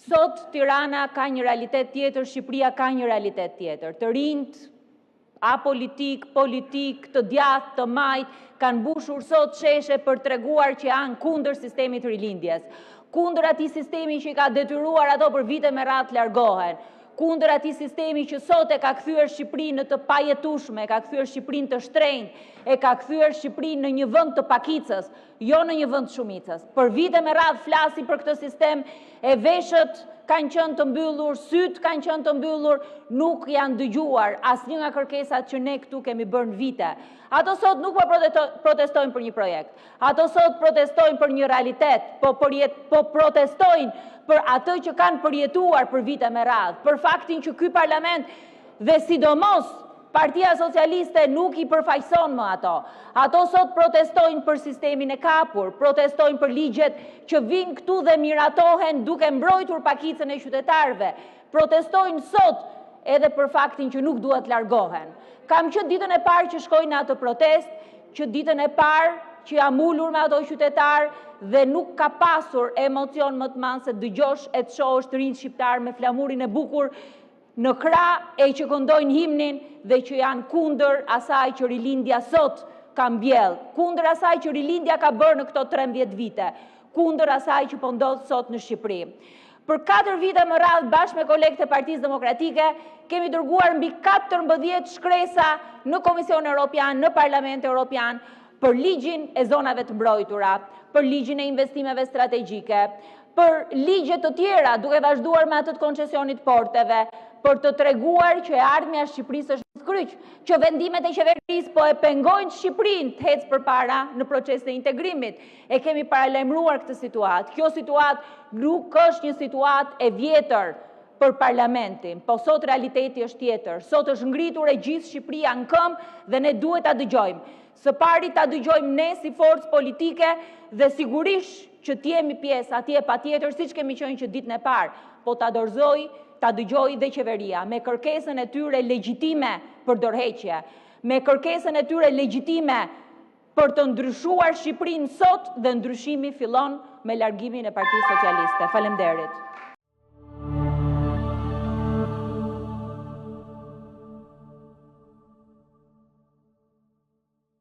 Sot Tirana ka një realitet tjetër, Shqipëria ka një realitet tjetër. Të rinjt, apolitik, politik, të djathtë, të majt, kanë mbushur sot sheshe për treguar që janë kundër sistemit rilindjes. Kundër atij sistemi që i ka detyruar ato për vite me radhë të largohen. Kundër atij sistemi që sot e ka kthyer Shqipërinë në të pajetueshme, e ka kthyer Shqipërinë të shtrenjtë, e ka kthyer Shqipërinë në një vend të pakicës, jo në një vend të shumicës. Për vite me radhë flasim për këtë sistem, e veshët kanë qenë të mbyllur, sytë kanë qenë të mbyllur, nuk janë dëgjuar asnjë nga kërkesat që ne këtu kemi bërë në vite. Ato sot nuk po protestojnë për një projekt. Ato sot protestojnë për një realitet, po protestojnë për atë që kanë përjetuar për vite me radhë, për faktin që ky parlament dhe sidomos Partia Socialiste nuk i përfaqëson më ato. Ato sot protestojnë për sistemin e kapur, protestojnë për ligjet që vinë këtu dhe miratohen duke mbrojtur pakicën e qytetarëve. Protestojnë sot edhe për faktin që nuk duhet largohen. Kam qenë ditën e parë që shkoj në atë protest, që ditën e parë që jam ulur me ato qytetarë dhe nuk ka pasur emocion më të madh se dëgjosh e të shohësh të rinj shqiptar me flamurin e bukur në krah e që këndojnë himnin dhe që janë kundër asaj që rilindja sot ka mbjell, kundër asaj që rilindja ka bërë në këto 13 vite, kundër asaj që po ndodh sot në Shqipëri. Për 4 vite më radhë bashkë me kolegët e Partisë Demokratike kemi dërguar mbi 14 shkresa në Komisionin Evropian, në Parlamentin Evropian, për ligjin e zonave të mbrojtura, për ligjin e investimeve strategjike, për ligje të tjera duke vazhduar me atë të koncesionit porteve, për të treguar që e ardhmja e Shqipërisë është në kryq, që vendimet e qeverisë po e pengojnë Shqipërinë të ecë përpara në procesin e integrimit. E kemi paralajmëruar këtë situatë. Kjo situatë nuk është një situatë e vjetër për parlamentin, po sot realiteti është tjetër. Sot është ngritur e gjithë Shqipëria në këmbë dhe ne duhet ta dëgjojmë. Së pari ta dëgjojmë ne si forcë politike dhe sigurisht që t'jemi pjesë atje patjetër, siç kemi qenë që ditën e parë, po ta dëgjoj dhe qeveria me kërkesën e tyre legjitime për dorëheqje, me kërkesën e tyre legjitime për të ndryshuar Shqipërinë sot dhe ndryshimi fillon me largimin e Partisë Socialiste. Faleminderit.